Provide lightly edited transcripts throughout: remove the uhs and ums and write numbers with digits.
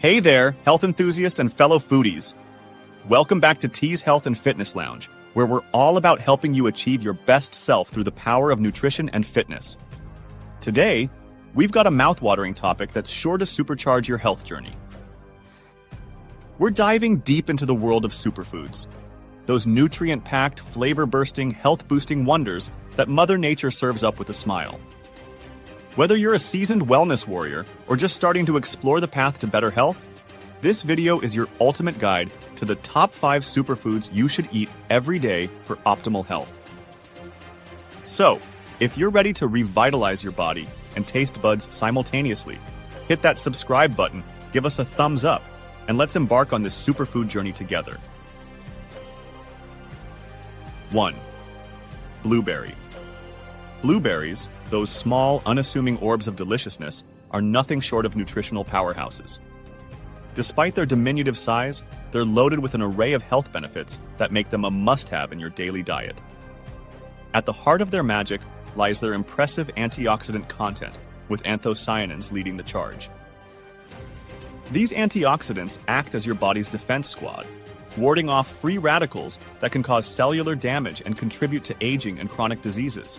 Hey there, health enthusiasts and fellow foodies. Welcome back to T's Health and Fitness Lounge, where we're all about helping you achieve your best self through the power of nutrition and fitness. Today, we've got a mouthwatering topic that's sure to supercharge your health journey. We're diving deep into the world of superfoods, those nutrient-packed, flavor-bursting, health-boosting wonders that Mother Nature serves up with a smile. Whether you're a seasoned wellness warrior or just starting to explore the path to better health, this video is your ultimate guide to the top 5 superfoods you should eat every day for optimal health. So, if you're ready to revitalize your body and taste buds simultaneously, hit that subscribe button, give us a thumbs up, and let's embark on this superfood journey together. 1. Blueberry. Blueberries, those small, unassuming orbs of deliciousness, are nothing short of nutritional powerhouses. Despite their diminutive size, they're loaded with an array of health benefits that make them a must-have in your daily diet. At the heart of their magic lies their impressive antioxidant content, with anthocyanins leading the charge. These antioxidants act as your body's defense squad, warding off free radicals that can cause cellular damage and contribute to aging and chronic diseases.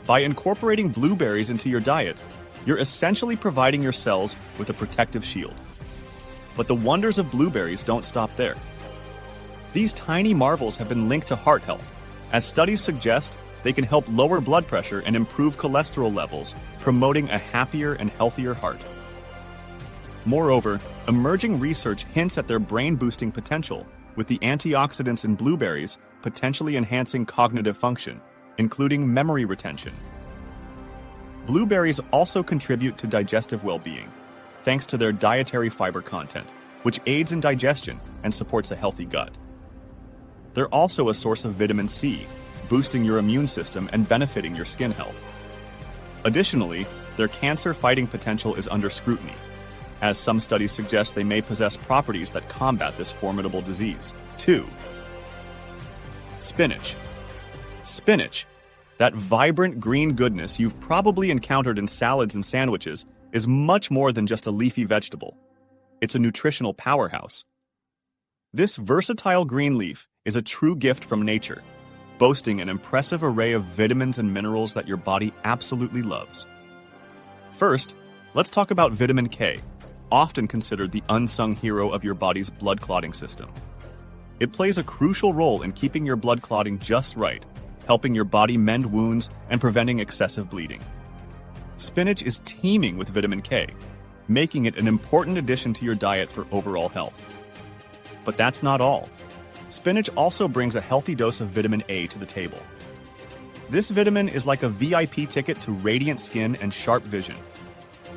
By incorporating blueberries into your diet, you're essentially providing your cells with a protective shield. But the wonders of blueberries don't stop there. These tiny marvels have been linked to heart health, as studies suggest they can help lower blood pressure and improve cholesterol levels, promoting a happier and healthier heart. Moreover, emerging research hints at their brain-boosting potential, with the antioxidants in blueberries potentially enhancing cognitive function, including memory retention. Blueberries also contribute to digestive well-being, thanks to their dietary fiber content, which aids in digestion and supports a healthy gut. They're also a source of vitamin C, boosting your immune system and benefiting your skin health. Additionally, their cancer-fighting potential is under scrutiny, as some studies suggest they may possess properties that combat this formidable disease. 2. Spinach. Spinach, that vibrant green goodness you've probably encountered in salads and sandwiches, is much more than just a leafy vegetable. It's a nutritional powerhouse. This versatile green leaf is a true gift from nature, boasting an impressive array of vitamins and minerals that your body absolutely loves. First, let's talk about vitamin K, often considered the unsung hero of your body's blood clotting system. It plays a crucial role in keeping your blood clotting just right, helping your body mend wounds and preventing excessive bleeding. Spinach is teeming with vitamin K, making it an important addition to your diet for overall health. But that's not all. Spinach also brings a healthy dose of vitamin A to the table. This vitamin is like a VIP ticket to radiant skin and sharp vision.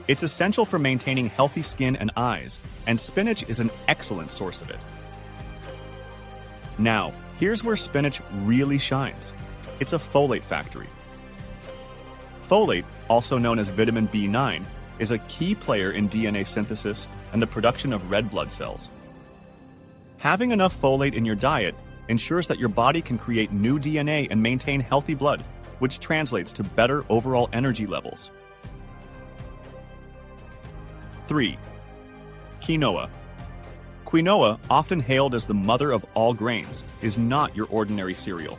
It's essential for maintaining healthy skin and eyes, and spinach is an excellent source of it. Now, here's where spinach really shines. It's a folate factory. Folate, also known as vitamin B9, is a key player in DNA synthesis and the production of red blood cells. Having enough folate in your diet ensures that your body can create new DNA and maintain healthy blood, which translates to better overall energy levels. 3. Quinoa. Quinoa, often hailed as the mother of all grains, is not your ordinary cereal.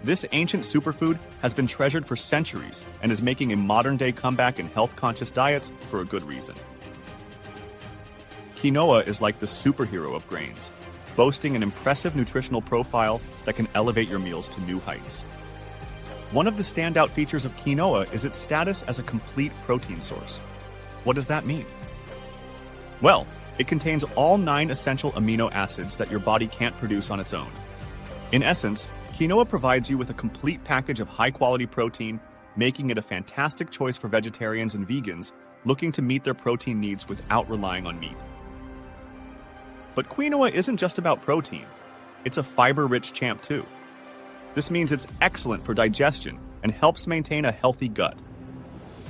This ancient superfood has been treasured for centuries and is making a modern-day comeback in health-conscious diets for a good reason. Quinoa is like the superhero of grains, boasting an impressive nutritional profile that can elevate your meals to new heights. One of the standout features of quinoa is its status as a complete protein source. What does that mean? Well, it contains all 9 essential amino acids that your body can't produce on its own. In essence, quinoa provides you with a complete package of high-quality protein, making it a fantastic choice for vegetarians and vegans looking to meet their protein needs without relying on meat. But quinoa isn't just about protein. It's a fiber-rich champ too. This means it's excellent for digestion and helps maintain a healthy gut.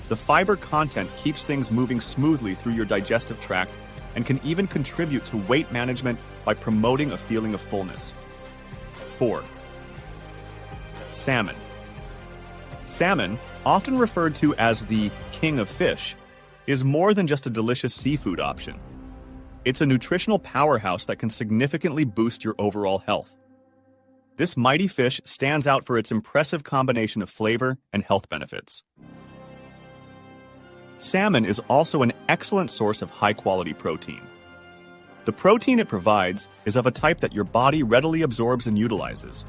The fiber content keeps things moving smoothly through your digestive tract and can even contribute to weight management by promoting a feeling of fullness. 4. Salmon. Salmon, often referred to as the king of fish, is more than just a delicious seafood option. It's a nutritional powerhouse that can significantly boost your overall health. This mighty fish stands out for its impressive combination of flavor and health benefits. Salmon is also an excellent source of high-quality protein. The protein it provides is of a type that your body readily absorbs and utilizes.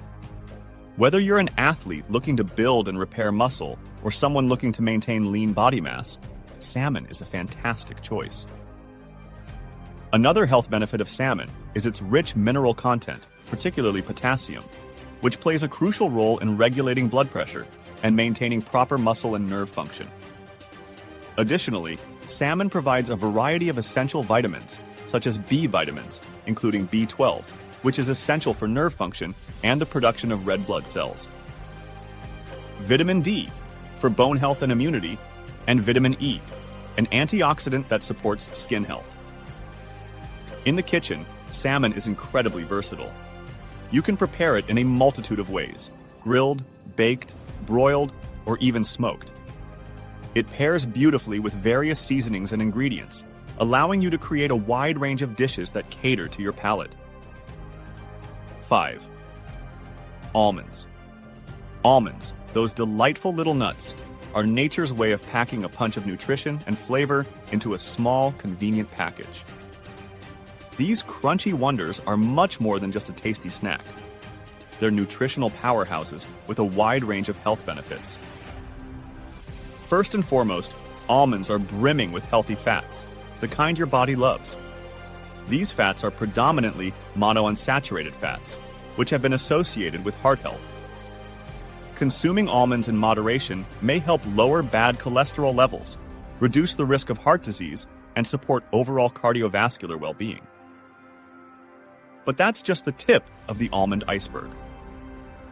Whether you're an athlete looking to build and repair muscle or someone looking to maintain lean body mass, salmon is a fantastic choice. Another health benefit of salmon is its rich mineral content, particularly potassium, which plays a crucial role in regulating blood pressure and maintaining proper muscle and nerve function. Additionally, salmon provides a variety of essential vitamins, such as B vitamins, including B12, which is essential for nerve function and the production of red blood cells. Vitamin D, for bone health and immunity, and vitamin E, an antioxidant that supports skin health. In the kitchen, salmon is incredibly versatile. You can prepare it in a multitude of ways: grilled, baked, broiled, or even smoked. It pairs beautifully with various seasonings and ingredients, allowing you to create a wide range of dishes that cater to your palate. 5. Almonds. Almonds, those delightful little nuts, are nature's way of packing a punch of nutrition and flavor into a small, convenient package. These crunchy wonders are much more than just a tasty snack. They're nutritional powerhouses with a wide range of health benefits. First and foremost, almonds are brimming with healthy fats, the kind your body loves. These fats are predominantly monounsaturated fats, which have been associated with heart health. Consuming almonds in moderation may help lower bad cholesterol levels, reduce the risk of heart disease, and support overall cardiovascular well-being. But that's just the tip of the almond iceberg.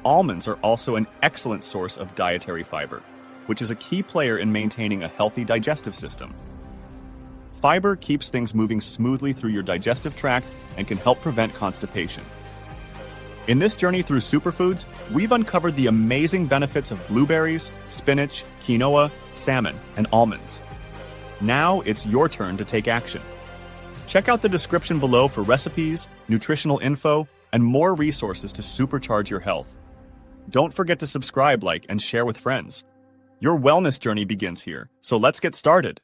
Almonds are also an excellent source of dietary fiber, which is a key player in maintaining a healthy digestive system. Fiber keeps things moving smoothly through your digestive tract and can help prevent constipation. In this journey through superfoods, we've uncovered the amazing benefits of blueberries, spinach, quinoa, salmon, and almonds. Now it's your turn to take action. Check out the description below for recipes, nutritional info, and more resources to supercharge your health. Don't forget to subscribe, like, and share with friends. Your wellness journey begins here, so let's get started.